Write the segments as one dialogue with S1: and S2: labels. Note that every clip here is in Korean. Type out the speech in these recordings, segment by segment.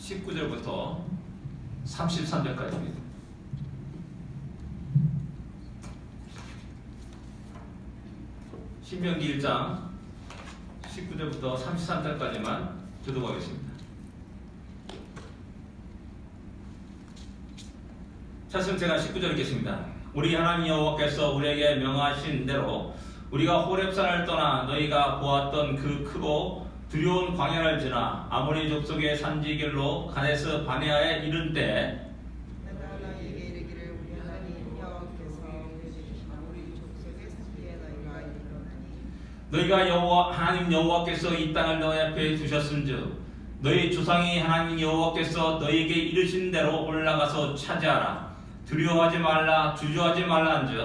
S1: 19절부터 33절까지입니다. 신명기 1장 19절부터 33절까지만 교독하겠습니다. 차츰 제가 19절 읽겠습니다. 우리 하나님 여호와께서 우리에게 명하신 대로 우리가 호렙산을 떠나 너희가 보았던 그 크고 두려운 광야를 지나 아모리 족속의 산지길로 가데스 바네아에 이른 때
S2: 내가 너희에게 이르기를 우리 하나님 여호와께서 아모리 족속의 산지에 너희가 이르렀나니
S1: 너희가 하나님 여호와께서 이 땅을 너희 앞에 두셨은즉 너희 조상이 하나님 여호와께서 너희에게 이르신 대로 올라가서 차지하라. 두려워하지 말라, 주저하지 말라한즉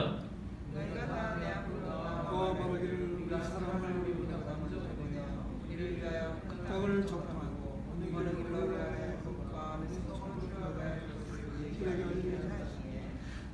S2: 너희가 다 내 앞으로 나와 말하기를 우리가 사람을 우리보다 먼저 보내어 우리를 위하여 그 땅을 정탐하고 어느 길로 가야 것과 어느 성읍으로 가야 것을 얘기하게 하시니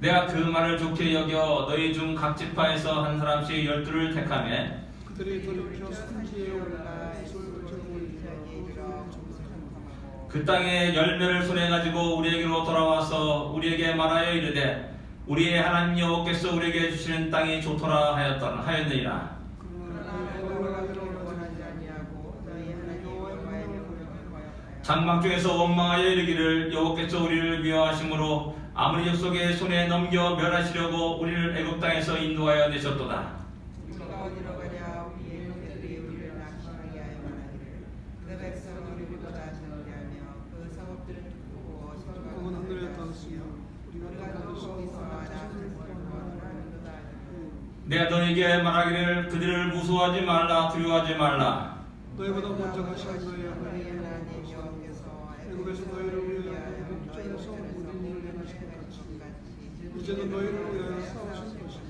S1: 내가 그 말을 좋게 여겨 너희 중 각 지파에서 한 사람씩 12를 택하며
S2: 그들이 돌이켜 산지에 올라 에솔 정을 이르게 이르러 정탐하고
S1: 그 땅의 열매를 손에 가지고 우리에게로 돌아와서 우리에게 말하여 이르되 우리의 하나님 여호와께서 우리에게 주시는 땅이 좋더라 하였느니라.
S2: 그러나 너희가 그를 원하지 아니하고 너희 하나님 여호와의 명령을 거역하여
S1: 장막 중에서 원망하여 이르기를 여호와께서 우리를 미워하심으로 아무리 족속의 손에 넘겨 멸하시려고 우리를 애굽 땅에서 인도하여 내셨도다.
S2: 우리가 어디로 가랴 우리의 형제들이 우리를 낙심하게 하여 말하기를 그 백성은 우리보다 정죄하며 그 성읍들은 크고 서로가 하늘에 닿았으며 우리가 거기서 나는 원하는도다.
S1: 내가 너에게 말하기를 그들을 무서워하지 말라, 두려워하지 말라.
S3: 너희보다 먼저 가신 너희
S2: 너희
S3: 하나님
S2: 하나님 여호와께서
S3: 애굽에서 너희를 위하여 애굽 땅에서 우리를 내가신 것 같이 이제도 너희를 위하여 싸우실 것이며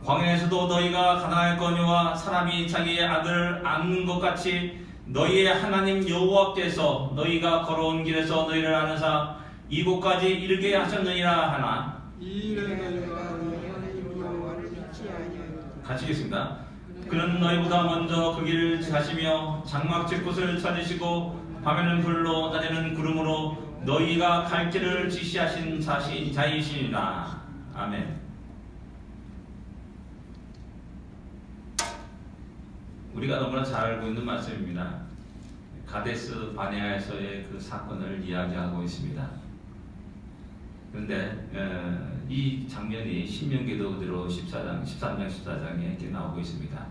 S1: 광야에서도 너희가 가나안거니와 사람이 자기의 아들을 앗는 것 같이 너희의 하나님 여호와께서 너희가 걸어온 길에서 너희를 아느사 이곳까지 이르게 하셨느니라 하나.
S3: 이 일에 너희가
S2: 너희 하나님 여호와를 믿지 아니하였다.
S1: 같이 읽겠습니다. 그는 너희보다 먼저 그 길을 가시며 장막집 곳을 찾으시고 밤에는 불로 낮에는 구름으로 너희가 갈 길을 지시하신 자이시니라. 아멘. 우리가 너무나 잘 알고 있는 말씀입니다. 가데스 바네아에서의 그 사건을 이야기하고 있습니다. 그런데 이 장면이 신명기도 그대로 13장 14장에 이렇게 나오고 있습니다.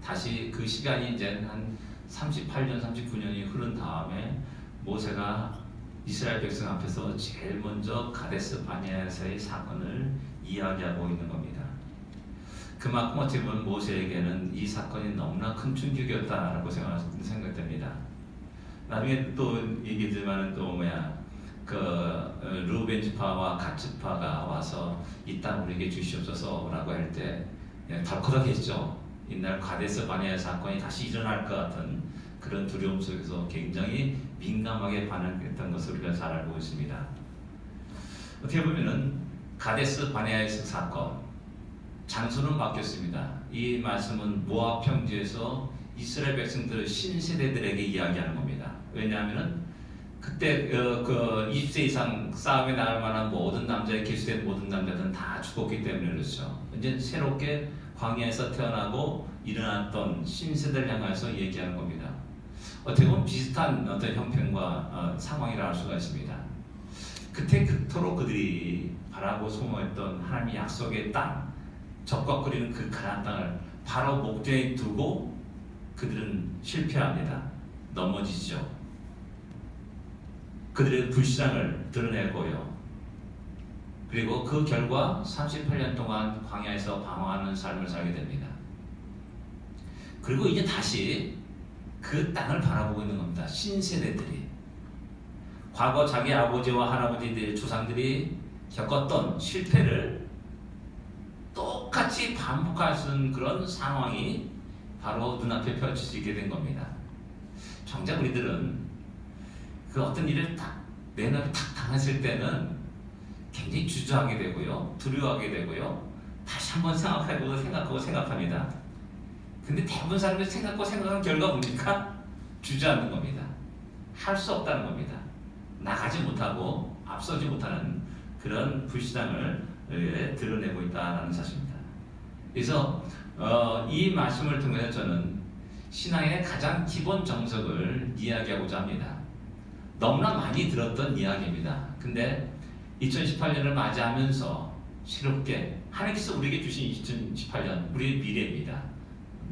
S1: 다시 그 시간이 이제 한 38년 39년이 흐른 다음에 모세가 이스라엘 백성 앞에서 제일 먼저 가데스 바네아에서의 사건을 이야기하고 있는 겁니다. 그만큼 어떻게 보면 모세에게는 이 사건이 너무나 큰 충격이었다라고 생각됩니다. 나중에 또 얘기지만은 또 르우벤 지파와 갓 지파가 와서 이 땅 우리에게 주시옵소서라고 할 때 덜커덕했죠. 이날 가데스 바네아 사건이 다시 일어날 것 같은 그런 두려움 속에서 굉장히 민감하게 반응했던 것을 우리가 잘 알고 있습니다. 어떻게 보면은 가데스 바네아에서 사건 장소는 바뀌었습니다. 이 말씀은 모압 평지에서 이스라엘 백성들의 신세대들에게 이야기하는 겁니다. 왜냐하면은 그때 그 20세 이상 싸움에 나갈 만한 모든 남자의 기수된 모든 남자들은 다 죽었기 때문에 그렇죠. 이제 새롭게 광야에서 태어나고 일어났던 신세대를 향해서 얘기하는 겁니다. 어떻게 보면 비슷한 어떤 형편과 상황이라 할 수가 있습니다. 그때 그토록 그들이 바라고 소망했던 하나님의 약속의 땅, 적각거리는 그 가나안 땅을 바로 목전에 두고 그들은 실패합니다. 넘어지죠. 그들의 불신앙을 드러내고요. 그리고 그 결과 38년 동안 광야에서 방황하는 삶을 살게 됩니다. 그리고 이제 다시 그 땅을 바라보고 있는 겁니다. 신세대들이. 과거 자기 아버지와 할아버지들의 조상들이 겪었던 실패를 똑같이 반복할 수 있는 그런 상황이 바로 눈앞에 펼쳐지게 된 겁니다. 정작 우리들은 그 어떤 일을 내 눈에 탁 당했을 때는 굉장히 주저하게 되고요, 두려워하게 되고요, 다시 한번 생각합니다. 근데 대부분 사람들이 생각하는 결과 뭡니까? 주저하는 겁니다. 할 수 없다는 겁니다. 나가지 못하고 앞서지 못하는 그런 불신앙을 드러내고 있다는 사실입니다. 그래서 이 말씀을 통해서 저는 신앙의 가장 기본 정석을 이야기하고자 합니다. 너무나 많이 들었던 이야기입니다. 근데 2018년을 맞이하면서 새롭게 하나님께서 우리에게 주신 2018년 우리의 미래입니다.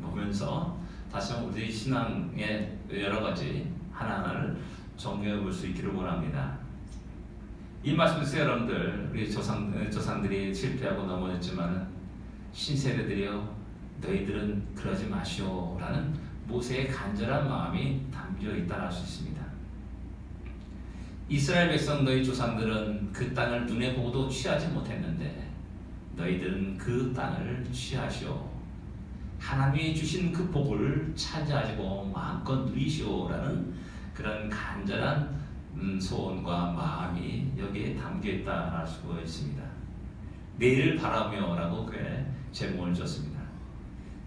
S1: 보면서 다시 한번 우리 신앙의 여러 가지 하나하나를 정리해 볼 수 있기를 원합니다. 이 말씀에서 여러분들 우리 조상들이 실패하고 넘어졌지만 신세대들이여 너희들은 그러지 마시오라는 모세의 간절한 마음이 담겨 있다고 할 수 있습니다. 이스라엘 백성 너희 조상들은 그 땅을 눈에 보고도 취하지 못했는데 너희들은 그 땅을 취하시오. 하나님이 주신 그 복을 차지하시고 마음껏 누리시오라는 그런 간절한 소원과 마음이 여기에 담겨 있다고 할 수가 있습니다. 내일을 바라며라고 그의 제목을 줬습니다.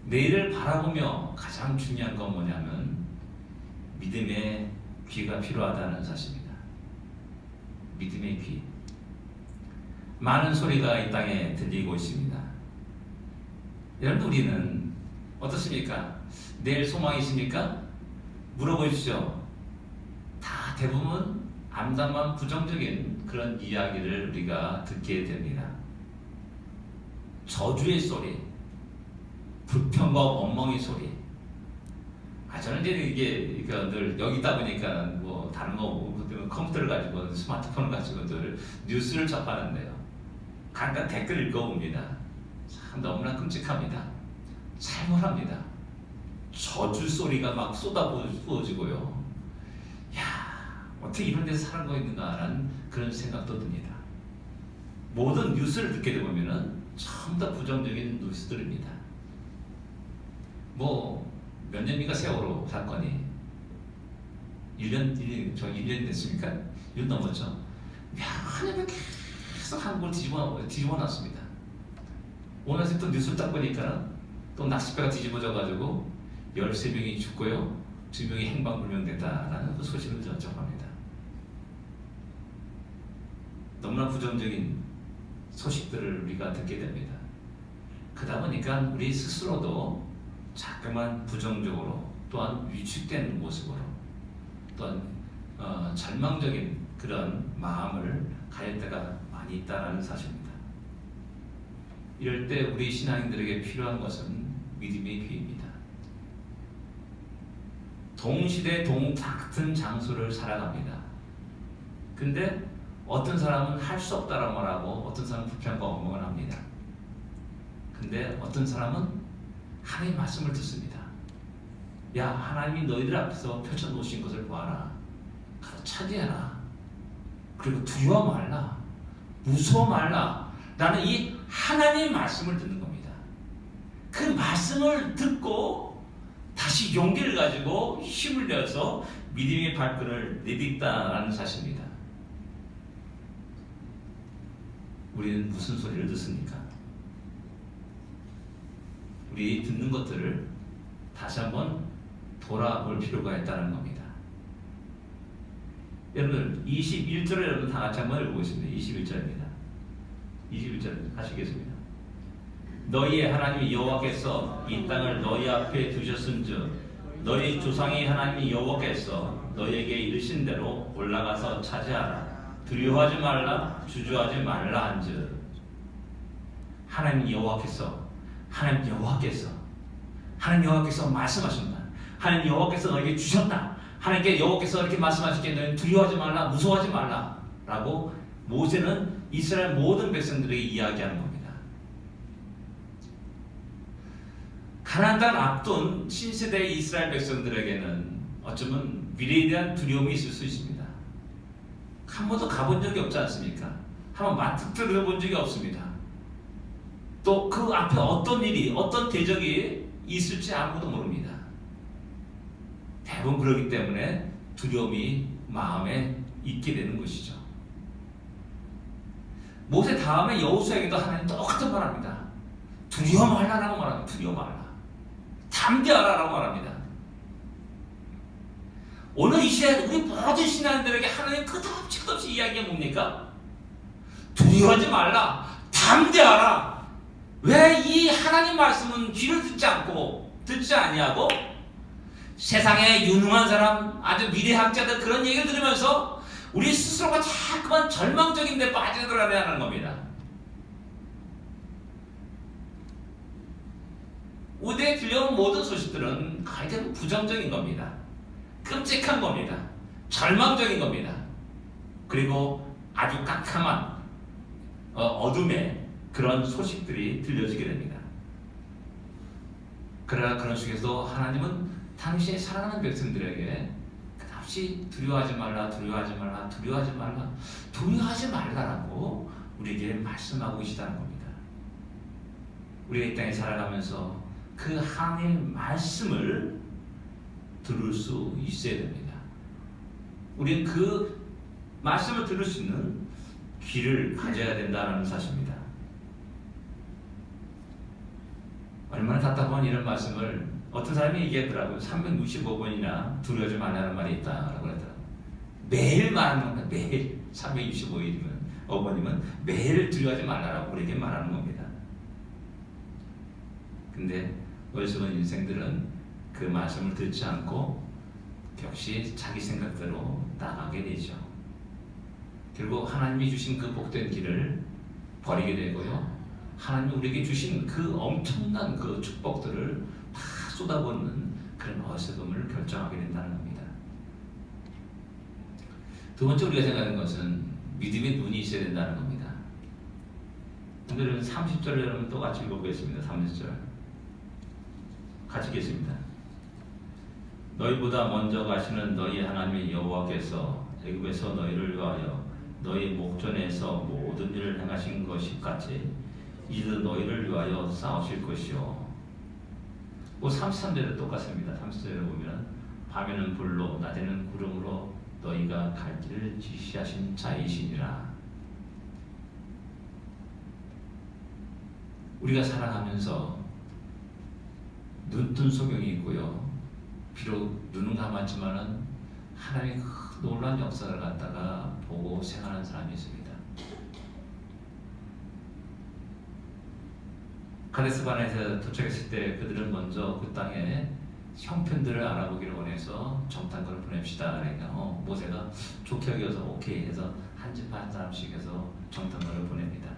S1: 내일을 바라보며 가장 중요한 건 뭐냐면 믿음의 귀가 필요하다는 사실입니다. 믿음의 귀. 많은 소리가 이 땅에 들리고 있습니다. 여러분 우리는 어떻습니까? 내일 소망이 있습니까? 물어보십시오. 다 대부분 암담한 부정적인 그런 이야기를 우리가 듣게 됩니다. 저주의 소리, 불평과 원망의 소리. 저는 이제 이게 늘 여기 있다 보니까 뭐 다른 거 컴퓨터를 가지고 스마트폰을 가지고 늘 뉴스를 접하는데요. 간간 댓글 읽어봅니다. 참 너무나 끔찍합니다. 살벌합니다. 저주 소리가 막 쏟아부어지고요. 야, 어떻게 이런 데서 살고 있는가라는 그런 생각도 듭니다. 모든 뉴스를 듣게 되면은 전부 다 부정적인 뉴스들입니다. 뭐 몇 년입니까 세월호 사건이 1년 됐습니까? 1년 넘었죠. 야, 하나님 계속 한국을 뒤집어 놨습니다. 오늘 또 뉴스를 딱 보니까 또 낚싯배가 뒤집어져가지고 13명이 죽고요, 2명이 행방불명됐다라는 그 소식을 접합니다. 너무나 부정적인 소식들을 우리가 듣게 됩니다. 그러다 보니까 우리 스스로도 자꾸만 부정적으로 또한 위축된 모습으로 또한 절망적인 그런 마음을 가질 때가 많이 있다는 사실입니다. 이럴 때 우리 신앙인들에게 필요한 것은 믿음의 귀입니다. 동시대 같은 장소를 살아갑니다. 근데 어떤 사람은 할 수 없다라고 말하고 어떤 사람은 불평과 원망을 합니다. 근데 어떤 사람은 하나님의 말씀을 듣습니다. 야, 하나님이 너희들 앞에서 펼쳐놓으신 것을 보아라. 가서 차지해라. 그리고 두려워 말라. 무서워 말라. 라는 이 하나님의 말씀을 듣는 겁니다. 그 말씀을 듣고 다시 용기를 가지고 힘을 내서 믿음의 발걸음을 내딛다라는 사실입니다. 우리는 무슨 소리를 듣습니까? 우리 듣는 것들을 다시 한번 돌아볼 필요가 있다는 겁니다. 여러분 21절을 여러분 다 같이 한번 읽어보겠습니다. 21절입니다. 21절 하시겠습니다. 너희의 하나님 여호와께서 이 땅을 너희 앞에 두셨은즉 너희 조상의 하나님 여호와께서 너희에게 이르신 대로 올라가서 차지하라. 두려워하지 말라. 주저하지 말라 한즉 하나님 여호와께서 말씀하신다. 하나님 여호와께서 너에게 주셨다. 하나님께 여호와께서 이렇게 말씀하시기에 너희는 두려워하지 말라, 무서워하지 말라 라고 모세는 이스라엘 모든 백성들에게 이야기하는 겁니다. 가나안 땅을 앞둔 신세대의 이스라엘 백성들에게는 어쩌면 미래에 대한 두려움이 있을 수 있습니다. 한 번도 가본 적이 없지 않습니까? 한번 맞닥뜨려 들어본 적이 없습니다. 또 그 앞에 어떤 일이, 어떤 대적이 있을지 아무도 모릅니다. 대부분 그렇기 때문에 두려움이 마음에 있게 되는 것이죠. 모세 다음에 여호수아에게도 하나님 똑같은 말합니다. 두려워 말라라고 말합니다. 두려워 말라. 담대하라라고 말합니다. 오늘 이 시대 우리 모든 신앙들에게 하나님 끝없이 이야기가 뭡니까? 두려워하지 말라. 담대하라. 왜 이 하나님 말씀은 귀를 듣지 아니하고 세상에 유능한 사람, 아주 미래학자들 그런 얘기를 들으면서 우리 스스로가 자꾸만 절망적인 데 빠져들어가야 하는 겁니다. 우대에 들려온 모든 소식들은 거의 대부분 부정적인 겁니다. 끔찍한 겁니다. 절망적인 겁니다. 그리고 아주 깜깜한 어둠의 그런 소식들이 들려지게 됩니다. 그러나 그런 속에서도 하나님은 당신의 사랑하는 백성들에게 끝없이 두려워하지 말라, 두려워하지 말라, 두려워하지 말라, 두려워하지 말라라고 우리에게 말씀하고 계시다는 겁니다. 우리가 이 땅에 살아가면서 그 하나님의 말씀을 들을 수 있어야 됩니다. 우리는 그 말씀을 들을 수 있는 귀를 가져야 된다는 사실입니다. 얼마나 답답한 이런 말씀을 어떤 사람이 얘기하더라고요. 365번이나 두려워하지 말라는 말이 있다라고 하더라고요. 매일 말하는 겁니다. 매일 365일이면 어머님은 매일 두려워하지 말라라고 우리에게 말하는 겁니다. 근데 어리석은 인생들은 그 말씀을 듣지 않고 역시 자기 생각대로 나가게 되죠. 결국 하나님이 주신 그 복된 길을 버리게 되고요. 하나님이 우리에게 주신 그 엄청난 그 축복들을 다 쏟아붓는 그런 어리석음을 결정하게 된다는 겁니다. 두 번째 우리가 생각하는 것은 믿음의 눈이 있어야 된다는 겁니다. 오늘은 30절 여러분 또 같이 읽어보겠습니다. 30절 같이 읽겠습니다. 너희보다 먼저 가시는 너희 하나님의 여호와께서 애굽에서 너희를 위하여 너희 목전에서 모든 일을 행하신 것이 같이 이제도 너희를 위하여 싸우실 것이요. 33절에 똑같습니다. 33절에 보면 밤에는 불로 낮에는 구름으로 너희가 갈 길을 지시하신 자이시니라. 우리가 살아가면서 눈뜬 소경이 있고요. 비록 눈은 감았지만은 하나님의 그 놀라운 역사를 갖다가 보고 생활하는 사람이 있습니다. 가데스바네아에 도착했을 때 그들은 먼저 그 땅에 형편들을 알아보기를 원해서 정탐꾼을 보냅시다. 그러니까 모세가 좋게 여겨서 오케이 해서 한 집 한 사람씩 해서 정탐꾼을 보냅니다.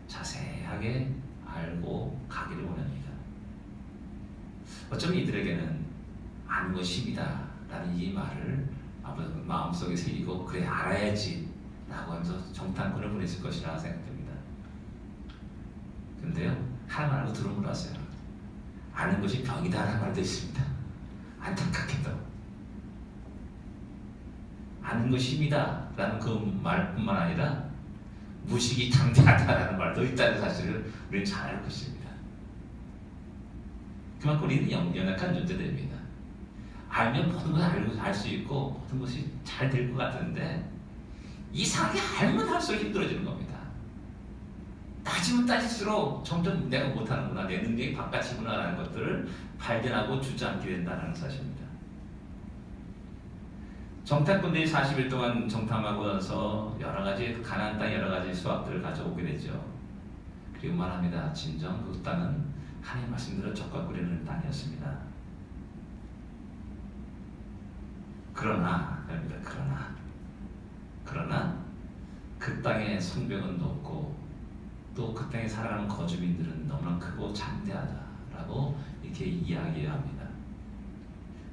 S1: 자세하게 알고 가기를 원합니다. 어쩌면 이들에게는 아는 것입니다 라는 이 말을 마음속에 새기고 그래 알아야지 라고 하면서 정탐꾼을 보냈을 것이라 생각됩니다. 근데요 하나님 알고 들어온 걸 아세요? 아는 것이 병이다 라는 말도 있습니다. 안타깝게도 아는 것이 힘이다 라는 그 말뿐만 아니라 무식이 당대하다 라는 말도 있다는 사실을 우리는 잘 알고 있습니다. 그만큼 우리는 연약한 존재들입니다. 알면 모든 것을 알 수 있고 모든 것이 잘 될 것 같은데 이상하게 알면 할수록 힘들어지는 겁니다. 따지면 따질수록 점점 내가 못하는구나, 내 능력이 바깥이구나 라는 것들을 발견하고 주저앉게 된다는 사실입니다. 정탐꾼들이 40일 동안 정탐하고 나서 여러가지 가나안 땅 여러가지 수확들을 가져오게 되죠. 그리고 말합니다. 진정 그 땅은 하나님 말씀대로 적과 꾸리는 땅이었습니다. 그러나 그 땅의 성벽은 높고 또 그 땅에 살아가는 거주민들은 너무나 크고 장대하다라고 이렇게 이야기합니다.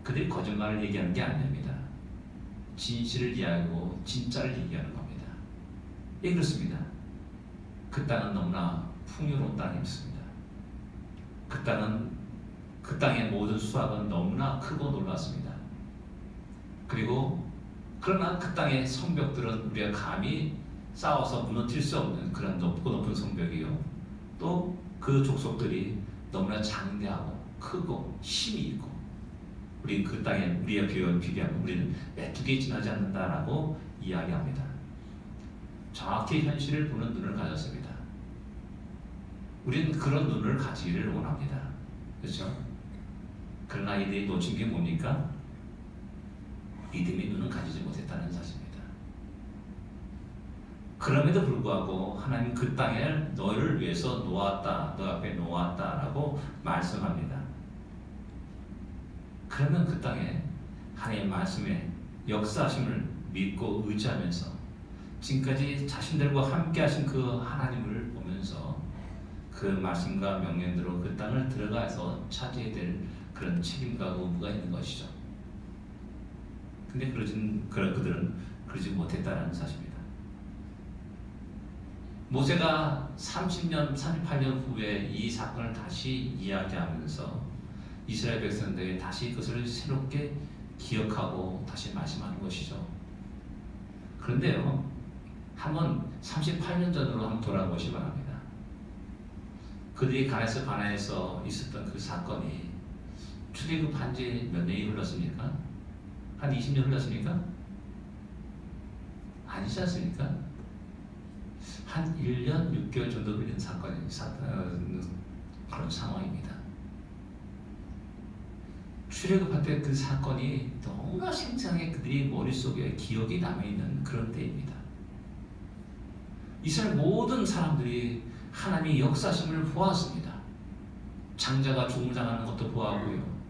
S1: 그들이 거짓말을 얘기하는 게 아닙니다. 진실을 이야기하고 진짜를 얘기하는 겁니다. 예, 그렇습니다. 그 땅은 너무나 풍요로운 땅이었습니다. 그 땅의 모든 수확은 너무나 크고 놀랐습니다. 그러나 그 땅의 성벽들은 우리가 감히 싸워서 무너뜨릴 수 없는 그런 높고 높은 성벽이요. 또 그 족속들이 너무나 장대하고 크고 힘이 있고 우리 그 땅에 우리와 비교하면 우리는 메뚜기에 지나지 않는다라고 이야기합니다. 정확히 현실을 보는 눈을 가졌습니다. 우리는 그런 눈을 가지기를 원합니다. 그렇죠? 그러나 이들이 놓친 게 뭡니까? 믿음의 눈은 가지지 못했다는 사실입니다. 그럼에도 불구하고 하나님 그 땅에 너를 위해서 놓았다, 너 앞에 놓았다라고 말씀합니다. 그러면 그 땅에 하나님의 말씀에 역사하심을 믿고 의지하면서 지금까지 자신들과 함께 하신 그 하나님을 보면서 그 말씀과 명령대로 그 땅을 들어가서 차지해야 될 그런 책임과 의무가 있는 것이죠. 근데 그들은 그러지 못했다는 사실입니다. 모세가 30년, 38년 후에 이 사건을 다시 이야기하면서 이스라엘 백성들에게 다시 그것을 새롭게 기억하고 다시 말씀하는 것이죠. 그런데요, 한번 38년 전으로 한번 돌아보시 바랍니다. 그들이 가나스 바나에서 있었던 그 사건이 출애굽한 지 몇 년이 흘렀습니까? 한 20년 흘렀습니까? 아니지 않습니까? 한 1년 6개월 정도 걸린 그런 상황입니다. 출애굽할 때 그 사건이 너무나 생생하게 그들이 머릿속에 기억이 남아있는 그런 때입니다. 이스라엘 모든 사람들이 하나님의 역사심을 보았습니다. 장자가 죽음을 당하는 것도 보았고요.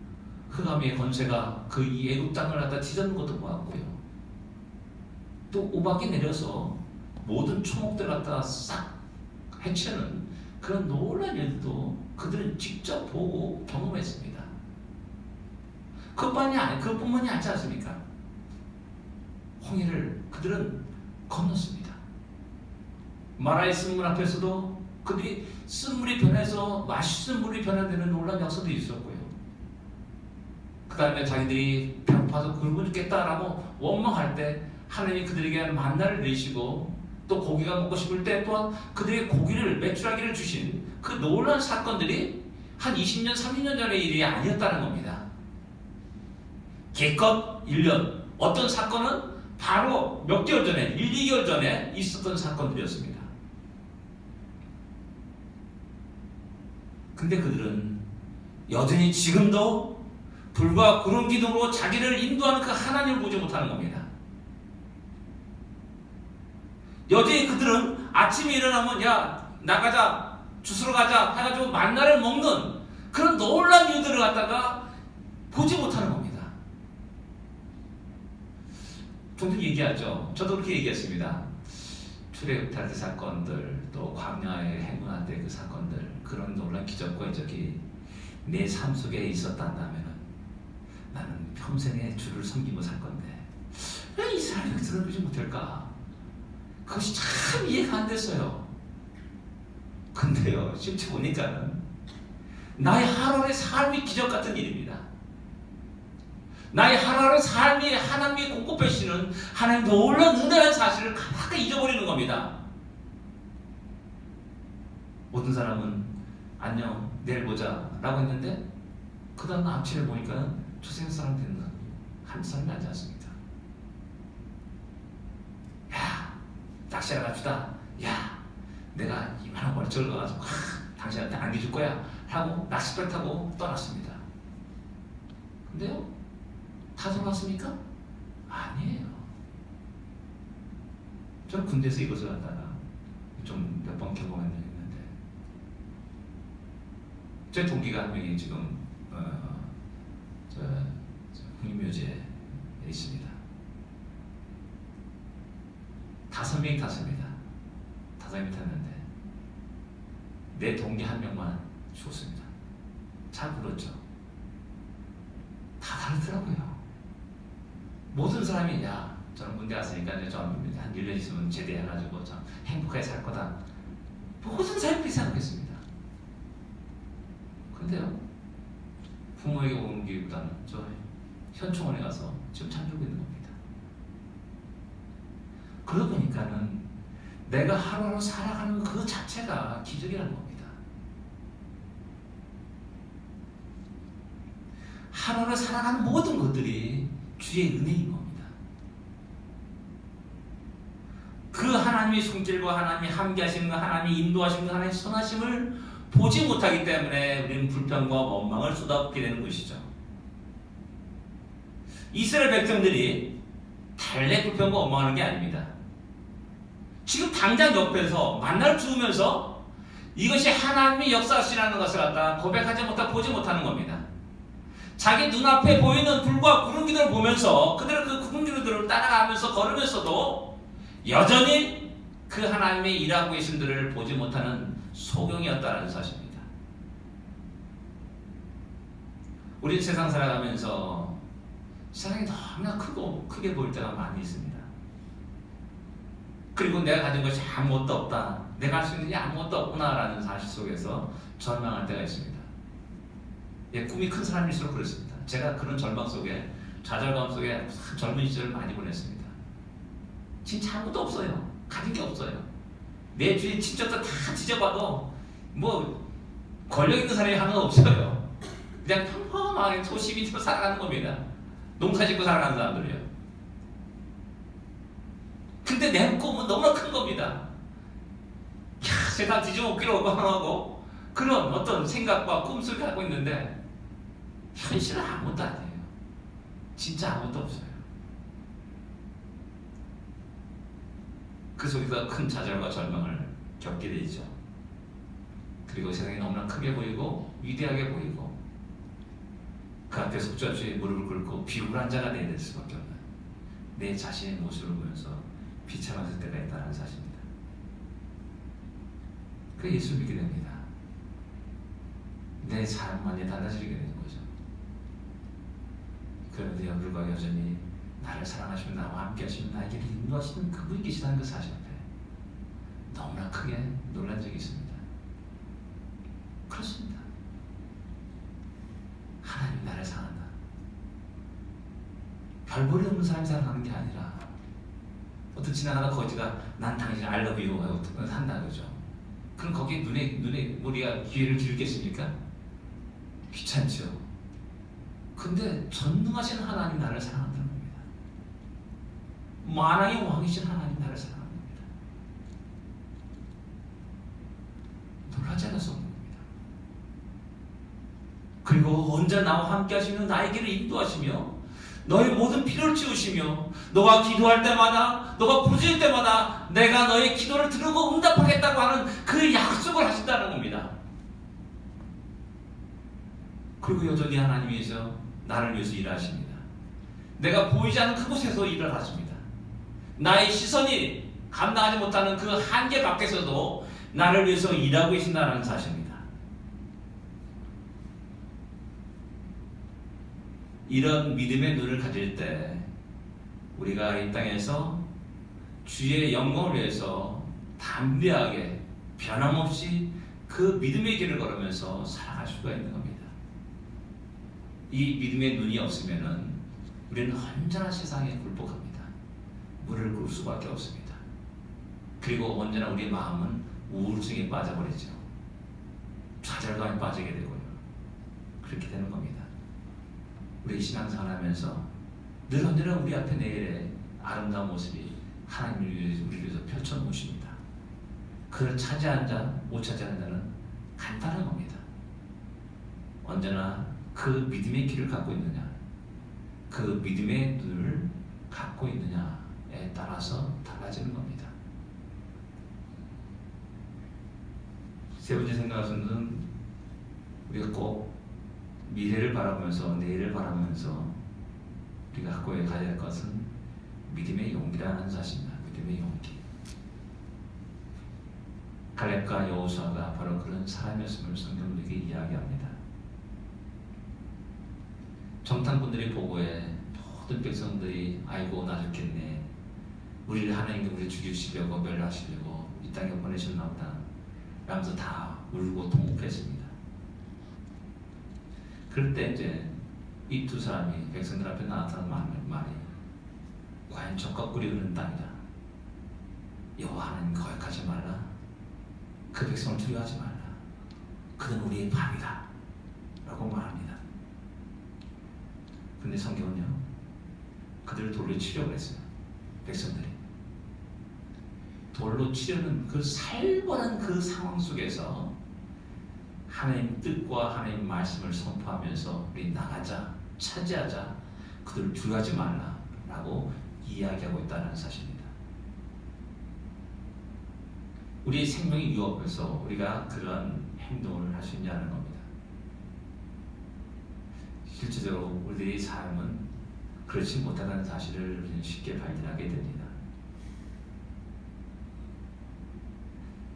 S1: 흑암의 권세가 그 애굽 땅을 갖다 뒤덮는 것도 보았고요. 또 오박이 내려서 모든 초목들 갖다 싹 해치는 그런 놀라운 일도 그들은 직접 보고 경험했습니다. 그뿐만이 아니지 않습니까? 홍해를 그들은 건넜습니다. 마라의 쓴물 앞에서도 그들이 쓴물이 변해서 맛있는 물이 변화되는 놀라운 역사도 있었고요. 그 다음에 자기들이 배고파서 굶어 죽겠다라고 원망할 때 하나님이 그들에게 만나를 내시고 또 고기가 먹고 싶을 때 또한 그들의 고기를 메추라기를 주신 그 놀라운 사건들이 한 20년, 30년 전의 일이 아니었다는 겁니다. 개껏 1년, 어떤 사건은 바로 몇 개월 전에, 1, 2개월 전에 있었던 사건들이었습니다. 근데 그들은 여전히 지금도 불과 구름 기둥으로 자기를 인도하는 그 하나님을 보지 못하는 겁니다. 여전히 그들은 아침에 일어나면 야 나가자 주스러 가자 해가지고 만나를 먹는 그런 놀라운 일들을 갖다가 보지 못하는 겁니다. 종종 얘기하죠. 저도 그렇게 얘기했습니다. 출애굽할 때 사건들 또 광야에 행군할 때 그 사건들 그런 놀라운 기적과 이적이 내 삶 속에 있었단다면 나는 평생에 주를 섬기고 살 건데 왜 이스라엘이 그러지 못할까? 그것이 참 이해가 안 됐어요. 근데요, 실제 보니까는 나의 하루의 삶이 기적 같은 일입니다. 나의 하루의 삶이 하나님이 공급하시는 하나님 놀라운 은혜라는 사실을 가만히 잊어버리는 겁니다. 모든 사람은 안녕 내일 보자 라고 했는데 그 다음 아침에 보니까 초생 사람 되는 한 사람이 아니지 않습니까? 야 낚시하러 갑시다. 야 내가 이만한 걸 저러 가지고 당신한테 안겨줄 거야 하고 낚싯배 타고 떠났습니다. 근데요 다 돌아왔습니까? 아니에요. 저는 군대에서 이것을 갖다가 좀 몇 번 경험한 적이 있는데 제 동기가 한 명이 지금 국립묘지에 있습니다. 5명이 탔습니다. 5명이 탔는데 내 동기 한 명만 죽었습니다. 잘 불렀죠. 다 다르더라고요. 모든 사람이 야 저는 군대 갔으니까 좀 한 1년 있으면 제대해가지고 좀 행복하게 살 거다. 모든 사람이 그렇게 생각했습니다. 그런데요 부모에게 옮기기보다는 저 현충원에 가서 지금 잠들고 있는 겁니다. 그러고 보니까는 내가 하루하루 살아가는 그 자체가 기적이라는 겁니다. 하루하루 살아가는 모든 것들이 주의 은혜인 겁니다. 그 하나님의 손길과 하나님의 함께하심과 하나님의 인도하심과 하나님의 선하심을 보지 못하기 때문에 우리는 불평과 원망을 쏟아붓게 되는 것이죠. 이스라엘 백성들이 달래 불평과 원망하는 게 아닙니다. 지금 당장 옆에서 만날 주우면서 이것이 하나님의 역사시라는 것을 갖다 고백하지 못하고 보지 못하는 겁니다. 자기 눈앞에 보이는 불과 구름기둥을 보면서 그들은 그 구름기둥들을 따라가면서 걸으면서도 여전히 그 하나님의 일하고 계신들을 보지 못하는 소경이었다는 사실입니다. 우리 세상 살아가면서 세상이 너무나 크게 보일 때가 많이 있습니다. 그리고 내가 가진 것이 아무것도 없다, 내가 할 수 있는 게 아무것도 없구나라는 사실 속에서 절망할 때가 있습니다. 예, 꿈이 큰 사람일수록 그렇습니다. 제가 그런 절망 속에, 좌절감 속에 젊은 시절을 많이 보냈습니다. 진짜 아무것도 없어요. 가진 게 없어요. 내 주위에 친척들 다 뒤져봐도 뭐 권력 있는 사람이 하나도 없어요. 그냥 평범하게 소시민으로 살아가는 겁니다. 농사 짓고 살아가는 사람들이에요. 근데 내 꿈은 너무나 큰 겁니다. 야, 세상 뒤집어먹기로 하고 그런 어떤 생각과 꿈을 갖고 있는데 현실은 아무것도 아니에요. 진짜 아무것도 없어요. 그 속에서 큰 좌절과 절망을 겪게 되죠. 그리고 세상이 너무나 크게 보이고 위대하게 보이고 그 앞에 속죄없이 무릎을 꿇고 비굴한 자가 되어야 될 수밖에 없는 내 자신의 모습을 보면서 비참했을 때가 있다는 사실입니다. 그 예수 믿게 됩니다. 내 삶만이 달라지게 되는 거죠. 그런데도 불구하고 여전히 나를 사랑하시면 나와 함께 하시면 나에게 인도하시는 그분이 계시다는 그 사실 앞에 너무나 크게 놀란 적이 있습니다. 그렇습니다. 하나님 나를 사랑한다. 별볼이 없는 사람이 사랑하는 게 아니라 어떤 지나가다 거지가 난 당신 I love you 하고 한다 그죠. 그럼 거기에 눈에 우리가 귀를 기울겠습니까? 귀찮죠. 근데 전능하신 하나님 나를 사랑한다는 겁니다. 만왕의 왕이신 하나님 나를 사랑하는 겁니다. 놀라지 않을 수 없는 겁니다. 그리고 언제 나와 함께 하시며 나의 길을 인도하시며 너의 모든 필요를 채우시며 너가 기도할 때마다 너가 부르짖을 때마다 내가 너의 기도를 들으고 응답하겠다고 하는 그 약속을 하신다는 겁니다. 그리고 여전히 하나님께서 나를 위해서 일하십니다. 내가 보이지 않는 그곳에서 일을 하십니다. 나의 시선이 감당하지 못하는 그 한계 밖에서도 나를 위해서 일하고 계신다는 사실입니다. 이런 믿음의 눈을 가질 때 우리가 이 땅에서 주의 영광을 위해서 담대하게 변함없이 그 믿음의 길을 걸으면서 살아갈 수가 있는 겁니다. 이 믿음의 눈이 없으면은 우리는 언제나 세상에 굴복합니다. 물을 꿀 수밖에 없습니다. 그리고 언제나 우리의 마음은 우울증에 빠져버리죠. 좌절감에 빠지게 되고요. 그렇게 되는 겁니다. 우리 신앙생활하면서 늘 언제나 우리 앞에 내일의 아름다운 모습이 하나님을 위해서 우리를 위해서 펼쳐놓으십니다. 그걸 차지한 자, 못 차지한 자는 간단한 겁니다. 언제나 그 믿음의 길을 갖고 있느냐, 그 믿음의 눈을 갖고 있느냐에 따라서 달라지는 겁니다. 세 번째 생각하시는 우리가 꼭 미래를 바라보면서 내일을 바라보면서 우리가 갖고 가야 할 것은 믿음의 용기라는 사실입니다. 믿음의 용기. 갈렙과 여호수아가 바로 그런 사람이었음을 성경은 우리에게 이야기합니다. 정탐꾼들이 보고해 모든 백성들이 아이고 나 죽겠네. 우리를 하나님께 우리 죽이시려고 멸하시려고 이 땅에 보내셨나 보다. 라면서 다 울고 통곡했습니다. 그럴 때 이제 이 두 사람이 백성들 앞에 나타난 말이 과연 적과 꿀이 흐르는 땅이다. 여호와 하나님 거역하지 말라. 그 백성을 두려워하지 말라. 그는 우리의 밥이다. 라고 말합니다. 근데 성경은요, 그들을 돌로 치려고 했어요. 백성들이. 돌로 치려는 그 살벌한 그 상황 속에서 하나님 뜻과 하나님 말씀을 선포하면서 우리 나가자, 차지하자, 그들을 두려워하지 말라 라고 이야기하고 있다는 사실입니다. 우리의 생명이 위협해서 우리가 그런 행동을 할 수 있냐는 겁니다. 실제적으로 우리의 삶은 그렇지 못하다는 사실을 우리는 쉽게 발견하게 됩니다.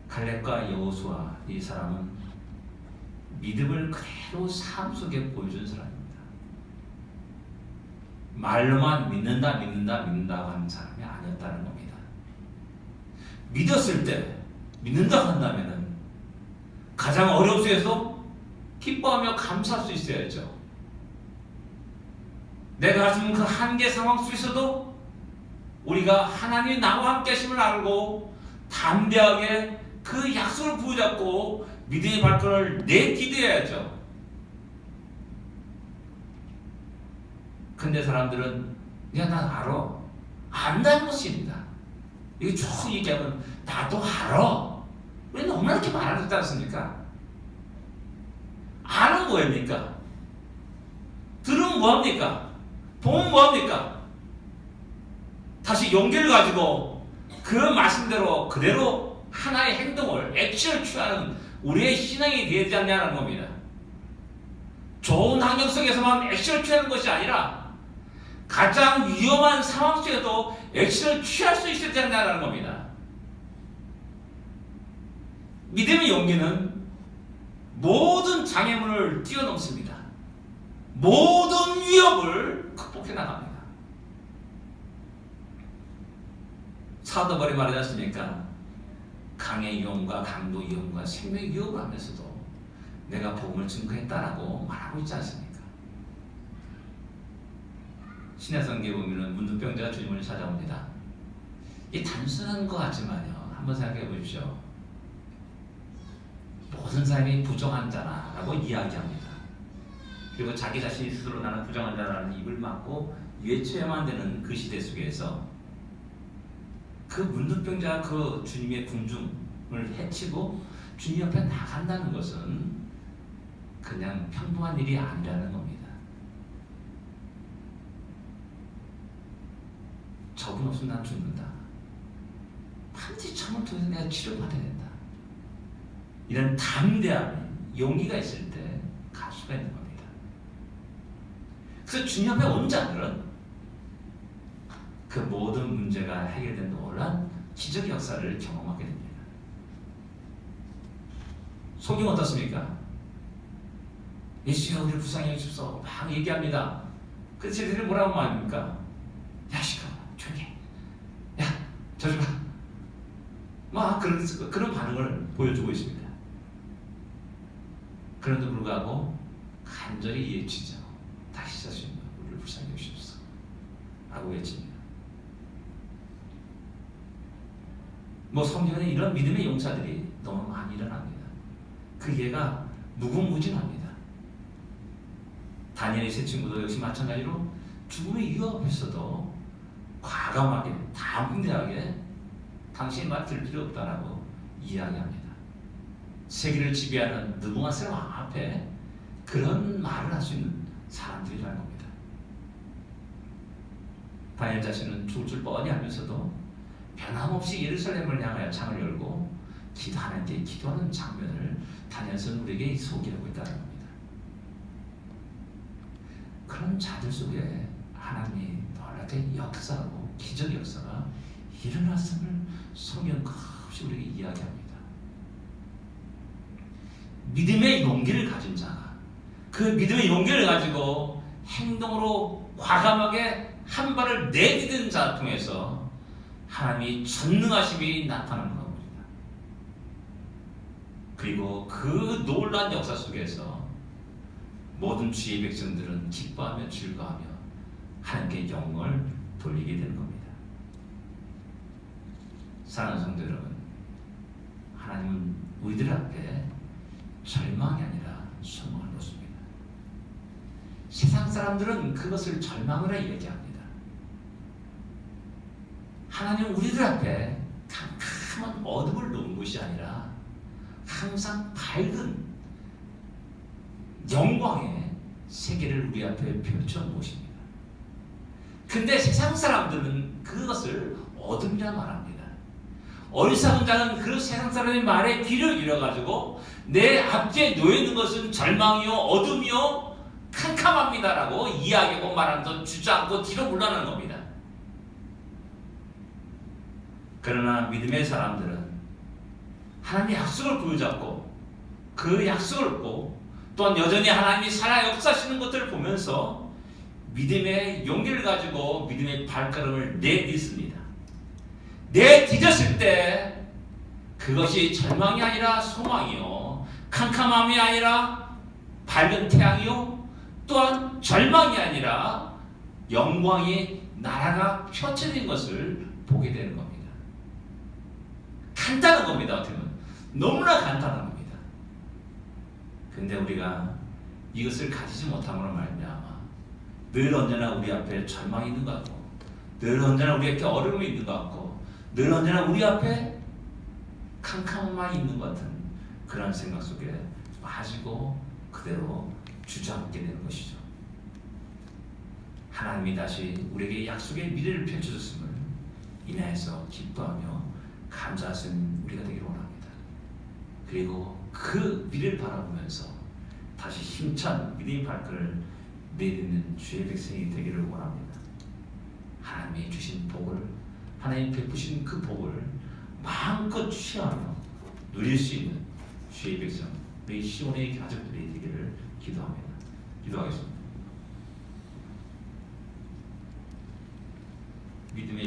S1: 갈렙과 여호수아 이 사람은 믿음을 그대로 삶 속에 보여준 사람입니다. 말로만 믿는다 하는 사람이 아니었다는 겁니다. 믿었을 때 믿는다 한다면은 가장 어려운 속에서 기뻐하며 감사할 수 있어야죠. 내가 지금 그 한계 상황 속에서도 우리가 하나님이 나와 함께 하심을 알고 담대하게 그 약속을 부여잡고 믿음의 발걸음을 내디뎌야죠. 근데 사람들은 야, 난 알아. 안다는 것입니다. 이거 쭉 얘기하면 나도 알아. 왜 너무나 이렇게 말하지 않습니까? 아는 뭐입니까? 들으면 뭐합니까? 보면 뭐합니까? 다시 용기를 가지고 그 말씀대로 그대로 하나의 행동을 액션을 취하는 우리의 신앙이 되지 않냐는 겁니다. 좋은 환경 속에서만 액션을 취하는 것이 아니라 가장 위험한 상황 속에도 액션을 취할 수 있어야 된다는 겁니다. 믿음의 용기는 모든 장애물을 뛰어넘습니다. 모든 위협을 극복해 나갑니다. 사도 바울이 말하지 않습니까? 강의 위험과 강도 위험과 생명의 위험을 하면서도 내가 복음을 증거했다라고 말하고 있지 않습니까? 신약성경에 보면 문둥병자가 주님을 찾아옵니다. 이 단순한 것 같지만요, 한번 생각해 보십시오. 모든 사람이 부정한 자라고 이야기합니다. 그리고 자기 자신이 스스로 나는 부정한 자라는 입을 막고 외쳐야만 되는 그 시대 속에서 그 문둥병자가 그 주님의 군중을 해치고 주님 옆에 나간다는 것은 그냥 평범한 일이 아니라는 겁니다. 저분 없으면 난 죽는다. 반드시 참을 통해서 내가 치료받아야 된다. 이런 담대한 용기가 있을 때 갈 수가 있는 겁니다. 그래서 주님 앞에 온 자들은 그 모든 문제가 해결된 놀란 기적 역사를 경험하게 됩니다. 성경 어떻습니까? 예수여 우리를 불쌍히 여기소서 막 얘기합니다. 그래서 쟤들이 뭐라고 말합니까? 야 시끄러워 조용히 해. 야 저리 가. 막 그런 반응을 보여주고 있습니다. 그런데도 불구하고 간절히 예치죠. 다시 자신을 우리를 불쌍히 여기소서 라고 외칩니다. 뭐 성경에 이런 믿음의 용사들이 너무 많이 일어납니다. 그 예가 무궁무진합니다. 다니엘의 세 친구도 역시 마찬가지로 죽음의 위협에서도 과감하게 담대하게 당신이 맡을 필요 없다라고 이야기합니다. 세계를 지배하는 느부갓네살 왕 앞에 그런 말을 할 수 있는 사람들이라는 겁니다. 다니엘 자신은 죽을 줄 뻔히 알면서도 변함없이 예루살렘을 향하여 창을 열고 기도하는 장면을 다니엘서는 우리에게 소개하고 있다는 겁니다. 그런 자들 속에 하나님이 놀랍게 역사하고 기적 역사가 일어났음을 성경 끝없이 우리에게 이야기합니다. 믿음의 용기를 가진 자가 그 믿음의 용기를 가지고 행동으로 과감하게 한 발을 내디딘 자 통해서 하나님이 전능하심이 나타나는 겁니다. 그리고 그 놀라운 역사 속에서 모든 주의 백성들은 기뻐하며 즐거워하며 하나님께 영광을 돌리게 되는 겁니다. 사랑하는 성도 여러분, 하나님은 우리들 앞에 절망이 아니라 소망을 놓습니다. 세상 사람들은 그것을 절망으로 얘기합니다. 하나님은 우리들 앞에 캄캄한 어둠을 놓은 것이 아니라 항상 밝은 영광의 세계를 우리 앞에 펼쳐 놓으십니다. 근데 세상 사람들은 그것을 어둠이라 말합니다. 어리석은 자는 그 세상 사람의 말에 귀를 잃어가지고 내 앞뒤에 놓여있는 것은 절망이요 어둠이요 캄캄합니다라고 이야기하고 말하면서 주저앉고 뒤로 물러나는 겁니다. 그러나 믿음의 사람들은 하나님의 약속을 부여잡고 그 약속을 얻고 또한 여전히 하나님이 살아 역사하시는 것들을 보면서 믿음의 용기를 가지고 믿음의 발걸음을 내딛습니다. 내딛었을 때 그것이 절망이 아니라 소망이요 캄캄함이 아니라 밝은 태양이요 또한 절망이 아니라 영광이 나라가 펼쳐진 것을 보게 되는 겁니다. 간단한 겁니다. 어떻게 보면 너무나 간단한 겁니다. 근데 우리가 이것을 가지지 못함으로 말미암아 늘 언제나 우리 앞에 절망이 있는 것 같고 늘 언제나 우리 앞에 어려움이 있는 것 같고 늘 언제나 우리 앞에 캄캄함만 있는 것 같은 그런 생각 속에 빠지고 그대로 주저앉게 되는 것이죠. 하나님이 다시 우리에게 약속의 미래를 펼쳐줬음을 인하여서 기뻐하며 감사하신 우리가 되기를 원합니다. 그리고 그 미래를 바라보면서 다시 힘찬 믿음의 발걸음을 내딛는 주의 백성이 되기를 원합니다. 하나님이 주신 복을 하나님 베푸신 그 복을 마음껏 취하며 누릴 수 있는 주의 백성 우리 시온의 가족들이 되기를 기도합니다. 기도하겠습니다. 믿음의